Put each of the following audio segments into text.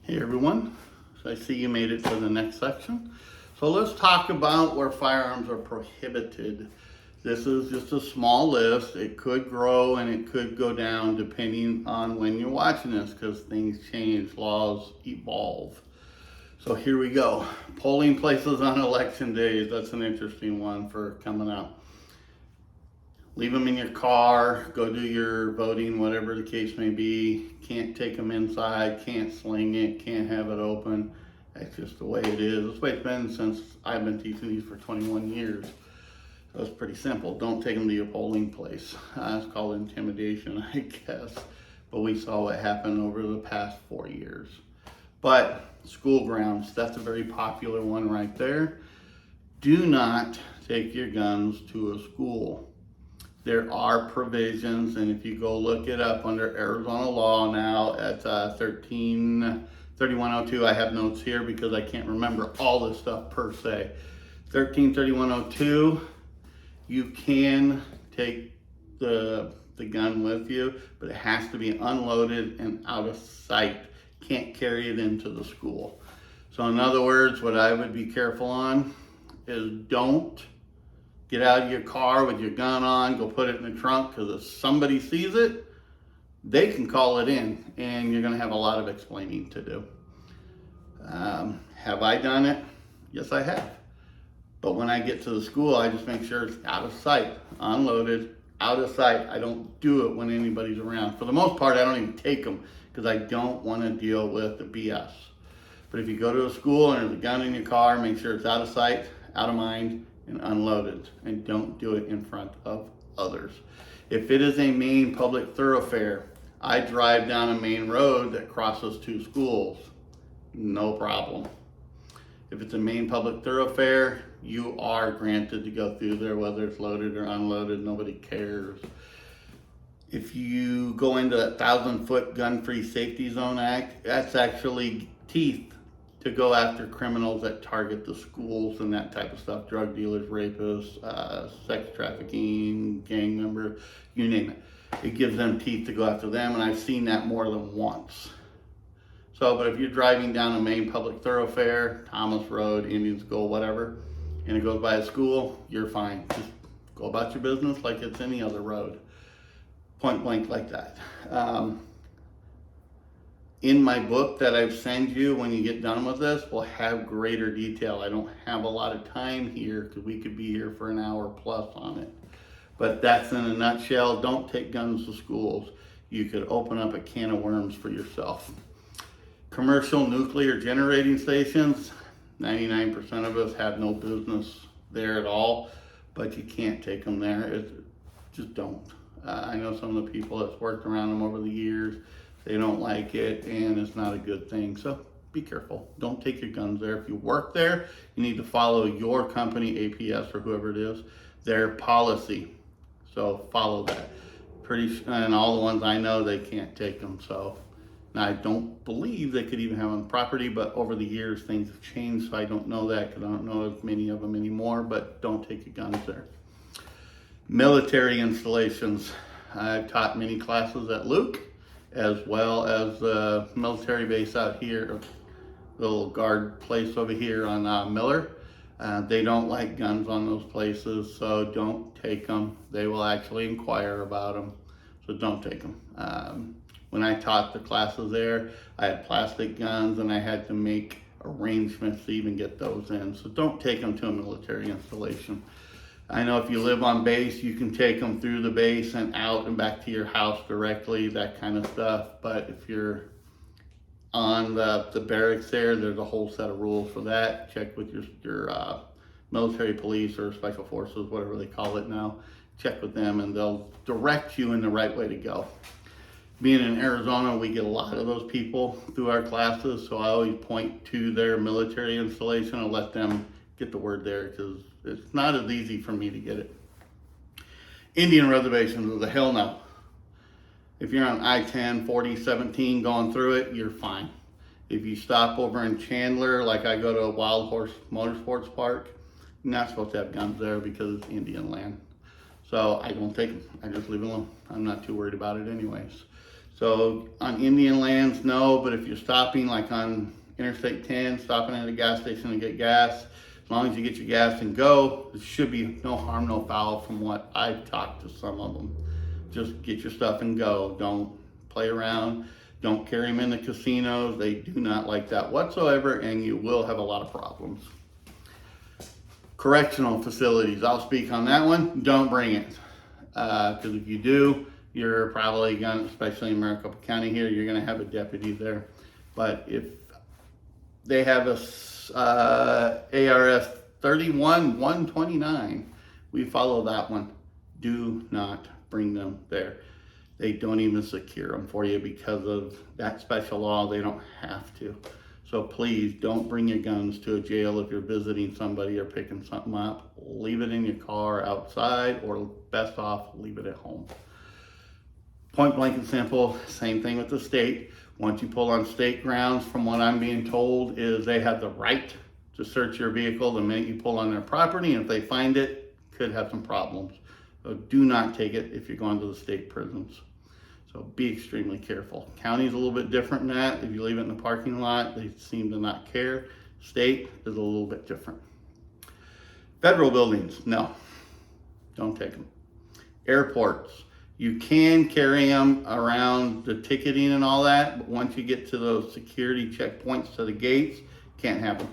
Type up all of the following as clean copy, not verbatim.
Hey everyone, so I see you made it to the next section. So let's talk about where firearms are prohibited. This is just a small list. It could grow and it could go down depending on when you're watching this because things change, laws evolve. So here we go. Polling places on election days, that's an interesting one for coming up. Leave them in your car, go do your voting, whatever the case may be. Can't take them inside, can't sling it, can't have it open. That's just the way it is. That's the way it's been since I've been teaching these for 21 years. So it's pretty simple. Don't take them to your polling place. It's called intimidation, I guess. But we saw what happened over the past 4 years. But school grounds, that's a very popular one right there. Do not take your guns to a school. There are provisions, and if you go look it up under Arizona law now at 3102, I have notes here because I can't remember all this stuff per se. 133102, you can take the gun with you, but it has to be unloaded and out of sight. Can't carry it into the school. So in other words, what I would be careful on is don't get out of your car with your gun on, go put it in the trunk, because if somebody sees it, they can call it in, and you're gonna have a lot of explaining to do. Have I done it? Yes, I have. But when I get to the school, I just make sure it's out of sight, unloaded, out of sight. I don't do it when anybody's around. For the most part, I don't even take them, because I don't wanna deal with the BS. But if you go to a school and there's a gun in your car, make sure it's out of sight, out of mind, and unloaded, and don't do it in front of others. If it is a main public thoroughfare, I drive down a main road that crosses 2 schools, no problem. If it's a main public thoroughfare, you are granted to go through there, whether it's loaded or unloaded, nobody cares. If you go into that 1,000-foot gun-free safety zone act, that's actually teeth to go after criminals that target the schools and that type of stuff, drug dealers, rapists, sex trafficking, gang members, you name it. It gives them teeth to go after them, and I've seen that more than once. So, but if you're driving down a main public thoroughfare, Thomas Road, Indian School, whatever, and it goes by a school, you're fine. Just go about your business like it's any other road. Point blank like that. In my book that I've sent you when you get done with this, we'll have greater detail. I don't have a lot of time here because we could be here for an hour plus on it. But that's in a nutshell. Don't take guns to schools. You could open up a can of worms for yourself. Commercial nuclear generating stations, 99% of us have no business there at all, but you can't take them there. Just don't. I know some of the people that's worked around them over the years. They don't like it, and it's not a good thing. So be careful. Don't take your guns there. If you work there, you need to follow your company, APS or whoever it is, their policy. So follow that. And all the ones I know, they can't take them. So now I don't believe they could even have on property, but over the years things have changed. So I don't know that because I don't know as many of them anymore. But don't take your guns there. Military installations. I've taught many classes at Luke, as well as the military base out here, the little guard place over here on Miller. They don't like guns on those places, so don't take them. They will actually inquire about them, so don't take them. When I taught the classes there, I had plastic guns and I had to make arrangements to even get those in, so don't take them to a military installation. I know if you live on base, you can take them through the base and out and back to your house directly, that kind of stuff. But if you're on the barracks there's a whole set of rules for that. Check with your military police or special forces, whatever they call it now. Check with them and they'll direct you in the right way to go. Being in Arizona, we get a lot of those people through our classes, so I always point to their military installation and let them get the word there because it's not as easy for me to get it. Indian reservations is a hell no. If you're on I-10, 40, 17 going through it, you're fine. If you stop over in Chandler, like I go to a Wild Horse Motorsports Park, you're not supposed to have guns there because it's Indian land. So I don't take them. I just leave it alone. I'm not too worried about it anyways. So on Indian lands, no, but if you're stopping like on Interstate 10, stopping at a gas station to get gas, as long as you get your gas and go, there should be no harm, no foul from what I've talked to some of them. Just get your stuff and go. Don't play around. Don't carry them in the casinos. They do not like that whatsoever, and you will have a lot of problems. Correctional facilities, I'll speak on that one. Don't bring it. Because if you do, you're probably going to, especially in Maricopa County here, you're going to have a deputy there. But if they have a ARS 31-129, we follow that one. Do not bring them there. They don't even secure them for you because of that special law. They don't have to. So please don't bring your guns to a jail if you're visiting somebody or picking something up. Leave it in your car outside, or best off, leave it at home. Point blank and simple, same thing with the state. Once you pull on state grounds, from what I'm being told, is they have the right to search your vehicle the minute you pull on their property, and if they find it, could have some problems. So do not take it if you're going to the state prisons. So be extremely careful. County's a little bit different than that. If you leave it in the parking lot, they seem to not care. State is a little bit different. Federal buildings, no, don't take them. Airports, you can carry them around the ticketing and all that, but once you get to those security checkpoints to the gates, can't have them.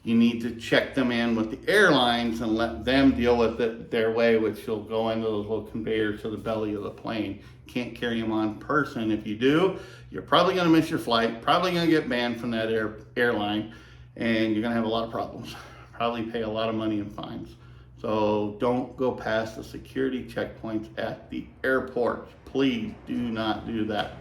You need to check them in with the airlines and let them deal with it their way, which will go into those little conveyors to the belly of the plane. Can't carry them on person. If you do, you're probably going to miss your flight, probably going to get banned from that airline, and you're going to have a lot of problems. Probably pay a lot of money in fines. So don't go past the security checkpoints at the airport. Please do not do that.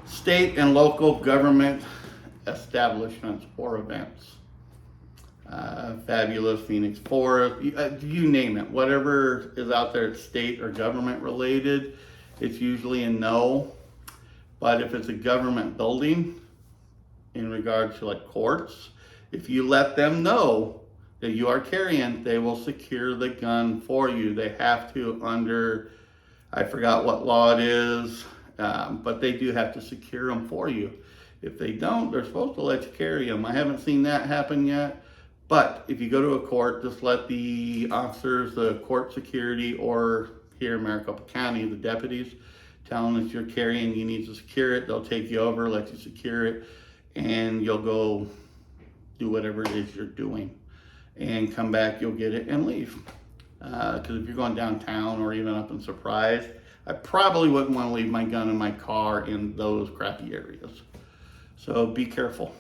State and local government establishments or events. Fabulous, Phoenix Forest, you name it. Whatever is out there state or government related, it's usually a no. But if it's a government building, in regards to like courts, if you let them know that you are carrying, they will secure the gun for you. They have to under, I forgot what law it is, but they do have to secure them for you. If they don't, they're supposed to let you carry them. I haven't seen that happen yet. But if you go to a court, just let the officers, the court security, or here in Maricopa County, the deputies, tell them that you're carrying, you need to secure it. They'll take you over, let you secure it, and you'll go do whatever it is you're doing. And come back, you'll get it and leave. Because if you're going downtown or even up in Surprise, I probably wouldn't want to leave my gun in my car in those crappy areas. So be careful.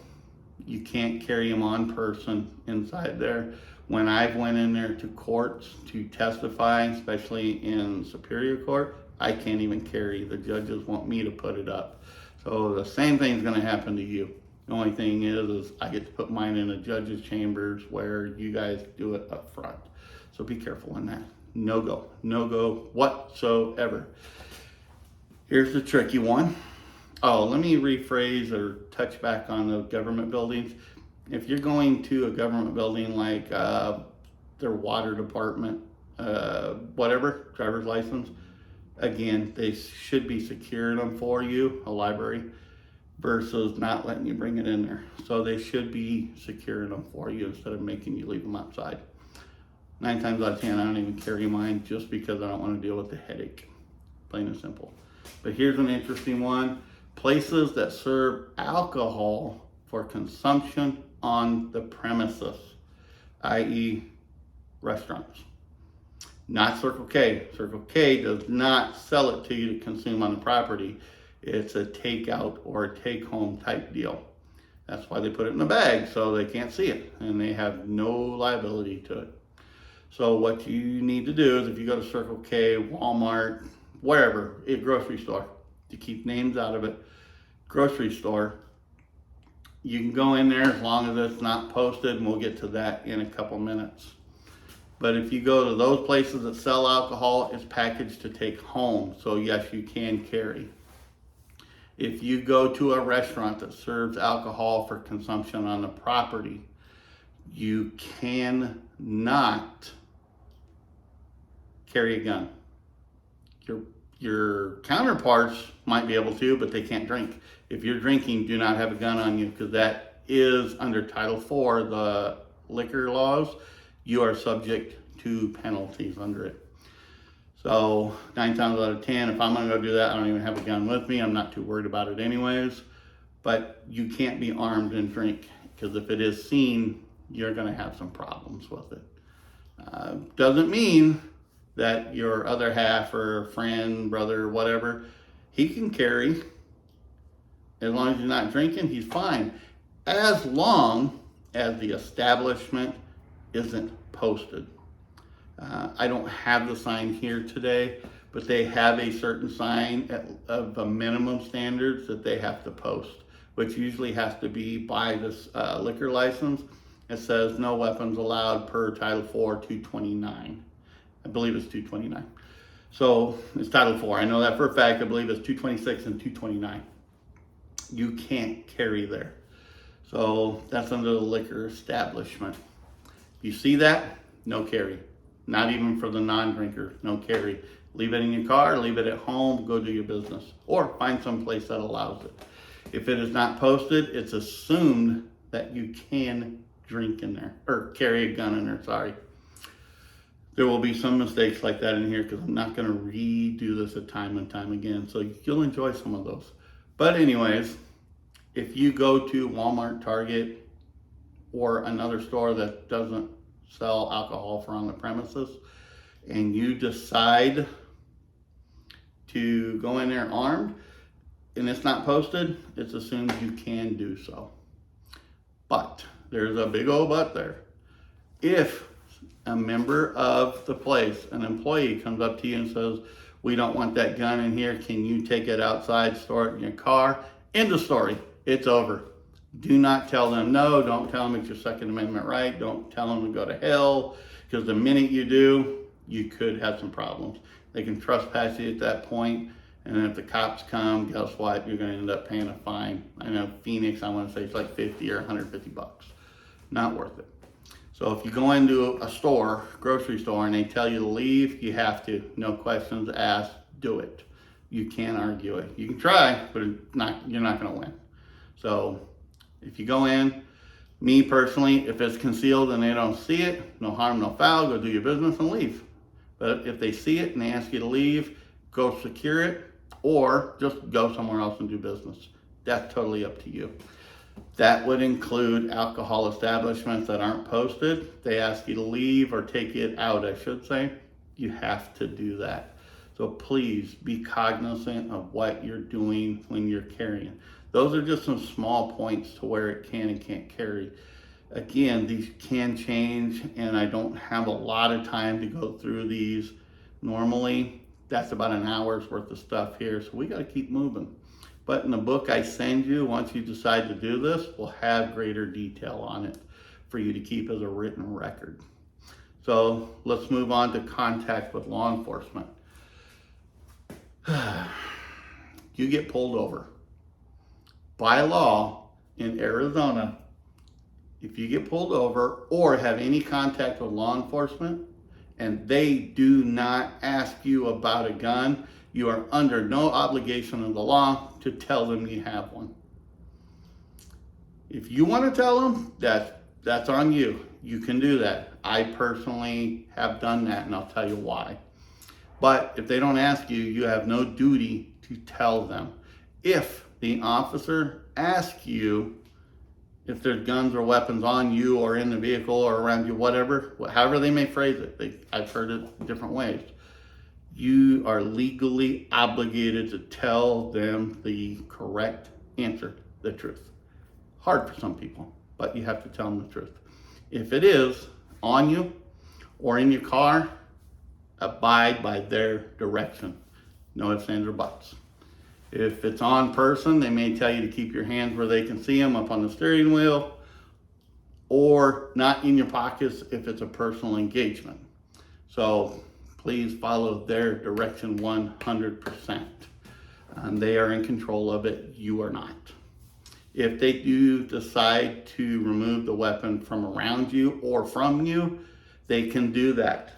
You can't carry them on person inside there. When I've went in there to courts to testify, especially in Superior Court, I can't even carry. The judges want me to put it up. So the same thing is going to happen to you. The only thing is I get to put mine in the judge's chambers where you guys do it up front. So be careful on that. No go whatsoever. Here's the tricky one. Oh, let me rephrase or touch back on the government buildings. If you're going to a government building like their water department, whatever, driver's license, again, they should be securing them for you, a library, versus not letting you bring it in there. So they should be securing them for you instead of making you leave them outside. 9 times out of 10, I don't even carry mine just because I don't want to deal with the headache. Plain and simple. But here's an interesting one. Places that serve alcohol for consumption on the premises, i.e. restaurants. Not Circle K. Circle K does not sell it to you to consume on the property. It's a takeout or a take-home type deal. That's why they put it in a bag, so they can't see it, and they have no liability to it. So what you need to do is if you go to Circle K, Walmart, wherever, a grocery store, to keep names out of it, grocery store, you can go in there as long as it's not posted, and we'll get to that in a couple minutes. But if you go to those places that sell alcohol, it's packaged to take home. So yes, you can carry. If you go to a restaurant that serves alcohol for consumption on the property, you cannot carry a gun. Your counterparts might be able to, but they can't drink. If you're drinking, do not have a gun on you, because that is under Title IV, the liquor laws. You are subject to penalties under it. So 9 times out of 10, if I'm gonna go do that, I don't even have a gun with me. I'm not too worried about it anyways. But you can't be armed and drink, because if it is seen, you're gonna have some problems with it. Doesn't mean that your other half or friend, brother, whatever, he can carry. As long as you're not drinking, he's fine. As long as the establishment isn't posted. I don't have the sign here today, but they have a certain sign of a minimum standards that they have to post, which usually has to be by this liquor license. It says no weapons allowed per Title IV 229. I believe it's 229. So it's Title IV. I know that for a fact. I believe it's 226 and 229. You can't carry there. So that's under the liquor establishment. You see that? No carry. Not even for the non-drinker, no carry. Leave it in your car, leave it at home, go do your business. Or find some place that allows it. If it is not posted, it's assumed that you can drink in there, or carry a gun in there, sorry. There will be some mistakes like that in here, because I'm not gonna redo this time and time again, so you'll enjoy some of those. But anyways, if you go to Walmart, Target, or another store that doesn't sell alcohol for on the premises, and you decide to go in there armed and it's not posted, it's assumed you can do so. But there's a big old but there. If a member of the place, an employee, comes up to you and says, we don't want that gun in here, can you take it outside, store it in your car? End of story. It's over. Do not tell them no. Don't tell them it's your Second Amendment right. Don't tell them to go to hell, because the minute you do, you could have some problems. They can trespass you at that point, and then if the cops come, guess what? You're going to end up paying a fine. I know Phoenix, I want to say it's like 50 or 150 bucks. Not worth it. So if you go into a store, grocery store, and they tell you to leave, you have to. No questions asked. Do it. You can't argue it. You can try, but you're not going to win. So if you go in, me personally, if it's concealed and they don't see it, no harm, no foul, go do your business and leave. But if they see it and they ask you to leave, go secure it, or just go somewhere else and do business. That's totally up to you. That would include alcohol establishments that aren't posted. They ask you to leave or take it out, I should say. You have to do that. So please be cognizant of what you're doing when you're carrying. Those are just some small points to where it can and can't carry. Again, these can change, and I don't have a lot of time to go through these. Normally, that's about an hour's worth of stuff here, so we got to keep moving. But in the book I send you, once you decide to do this, we'll have greater detail on it for you to keep as a written record. So let's move on to contact with law enforcement. You get pulled over. By law in Arizona, if you get pulled over or have any contact with law enforcement and they do not ask you about a gun, you are under no obligation of the law to tell them you have one. If you want to tell them, that's on you. You can do that. I personally have done that, and I'll tell you why. But if they don't ask you, you have no duty to tell them. If the officer asks you if there's guns or weapons on you or in the vehicle or around you, whatever, however they may phrase it, I've heard it different ways. You are legally obligated to tell them the correct answer, the truth. Hard for some people, but you have to tell them the truth. If it is on you or in your car, abide by their direction. No ifs, ands, or buts. If it's on person, they may tell you to keep your hands where they can see them, up on the steering wheel, or not in your pockets if it's a personal engagement. So please follow their direction 100%. They are in control of it, you are not. If they do decide to remove the weapon from around you or from you, they can do that.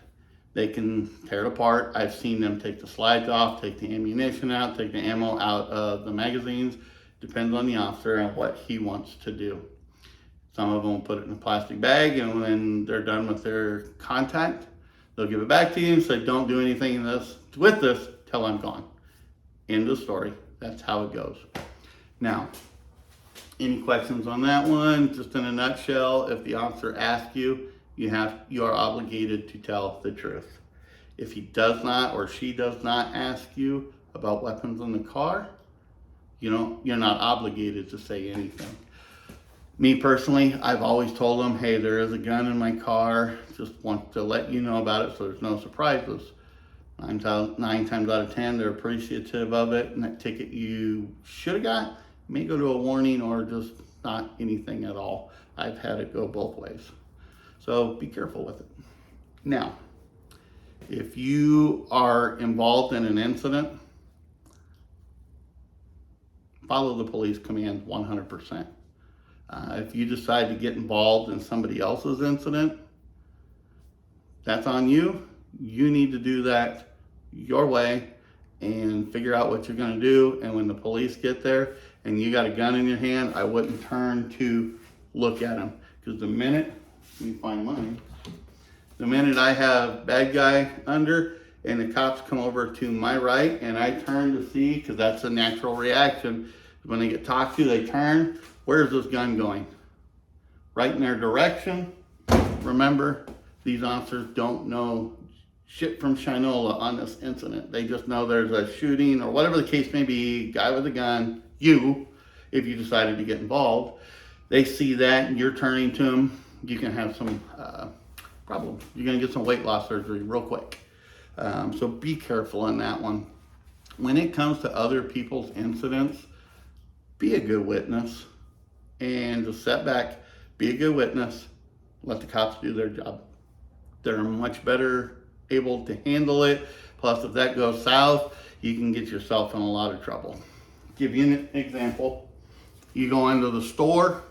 They can tear it apart. I've seen them take the slides off, take the ammunition out, take the ammo out of the magazines. Depends on the officer and what he wants to do. Some of them will put it in a plastic bag, and when they're done with their contact, they'll give it back to you and say, don't do anything with this till I'm gone. End of story. That's how it goes. Now, any questions on that one? Just in a nutshell, if the officer asks you, you are obligated to tell the truth. If he does not or she does not ask you about weapons in the car, you're not obligated to say anything. Me personally, I've always told them, hey, there is a gun in my car. Just want to let you know about it so there's no surprises. 9 times out of 10, they're appreciative of it, and that ticket you should have got may go to a warning or just not anything at all. I've had it go both ways. So be careful with it. Now, if you are involved in an incident, follow the police commands 100%. If you decide to get involved in somebody else's incident, that's on you. You need to do that your way and figure out what you're going to do. And when the police get there and you got a gun in your hand, I wouldn't turn to look at them, because the minute, let me find mine, the minute I have bad guy under and the cops come over to my right and I turn to see, because that's a natural reaction, when they get talked to, they turn, where's this gun going? Right in their direction. Remember, these officers don't know shit from Shinola on this incident. They just know there's a shooting or whatever the case may be, guy with a gun, you, if you decided to get involved. They see that and you're turning to them, you can have some problem. You're gonna get some weight loss surgery real quick. So be careful on that one. When it comes to other people's incidents, be a good witness and just sit back, be a good witness, let the cops do their job. They're much better able to handle it. Plus, if that goes south, you can get yourself in a lot of trouble. Give you an example. You go into the store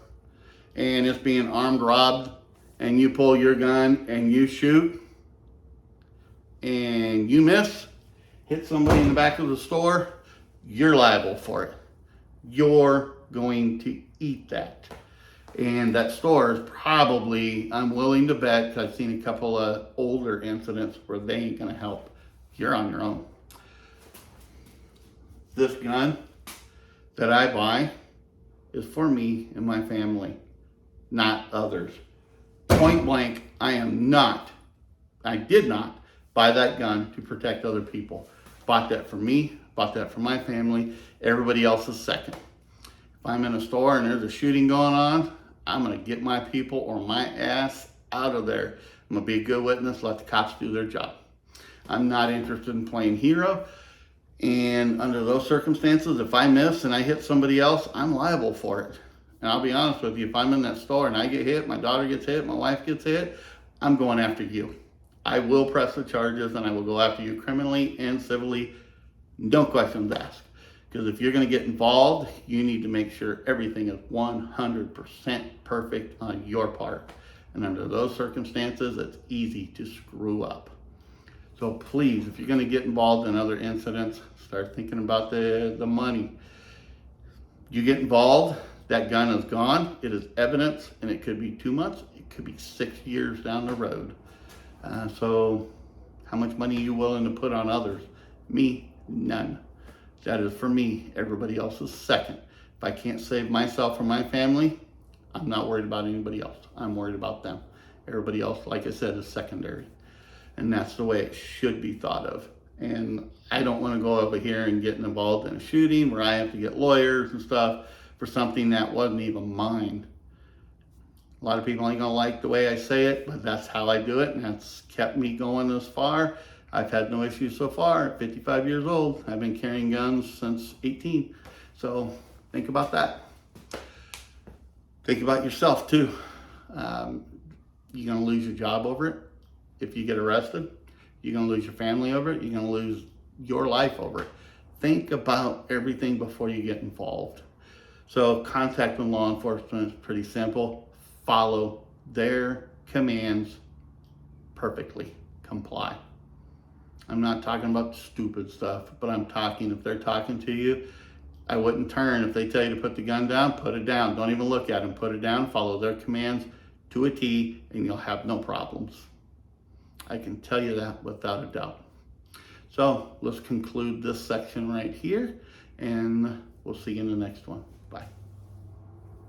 and it's being armed robbed, and you pull your gun and you shoot and you miss, hit somebody in the back of the store, you're liable for it. You're going to eat that. And that store is probably, I'm willing to bet, because I've seen a couple of older incidents where they ain't gonna help. You're on your own. This gun that I buy is for me and my family, not others. Point blank, I did not buy that gun to protect other people. Bought that for me, bought that for my family. Everybody else is second. If I'm in a store and there's a shooting going on, I'm gonna get my people or my ass out of there. I'm gonna be a good witness, let the cops do their job. I'm not interested in playing hero. And under those circumstances, if I miss and I hit somebody else, I'm liable for it. And I'll be honest with you, if I'm in that store and I get hit, my daughter gets hit, my wife gets hit, I'm going after you. I will press the charges and I will go after you criminally and civilly, no questions asked. Because if you're going to get involved, you need to make sure everything is 100% perfect on your part. And under those circumstances, it's easy to screw up. So please, if you're going to get involved in other incidents, start thinking about the money. You get involved, that gun is gone, it is evidence, and it could be 2 months, it could be 6 years down the road. So how much money are you willing to put on others? Me, none. That is for me. Everybody else is second. If I can't save myself or my family, I'm not worried about anybody else. I'm worried about them. Everybody else, like I said, is secondary. And that's the way it should be thought of. And I don't want to go over here and get involved in a shooting where I have to get lawyers and stuff for something that wasn't even mine. A lot of people ain't gonna like the way I say it, but that's how I do it, and that's kept me going this far. I've had no issues so far. At 55 years old, I've been carrying guns since 18. So think about that. Think about yourself too. You're gonna lose your job over it if you get arrested. You're gonna lose your family over it. You're gonna lose your life over it. Think about everything before you get involved. So contacting law enforcement is pretty simple. Follow their commands perfectly. Comply. I'm not talking about stupid stuff, but I'm talking, if they're talking to you, I wouldn't turn. If they tell you to put the gun down, put it down. Don't even look at them. Put it down, follow their commands to a T, and you'll have no problems. I can tell you that without a doubt. So let's conclude this section right here, and we'll see you in the next one. Bye.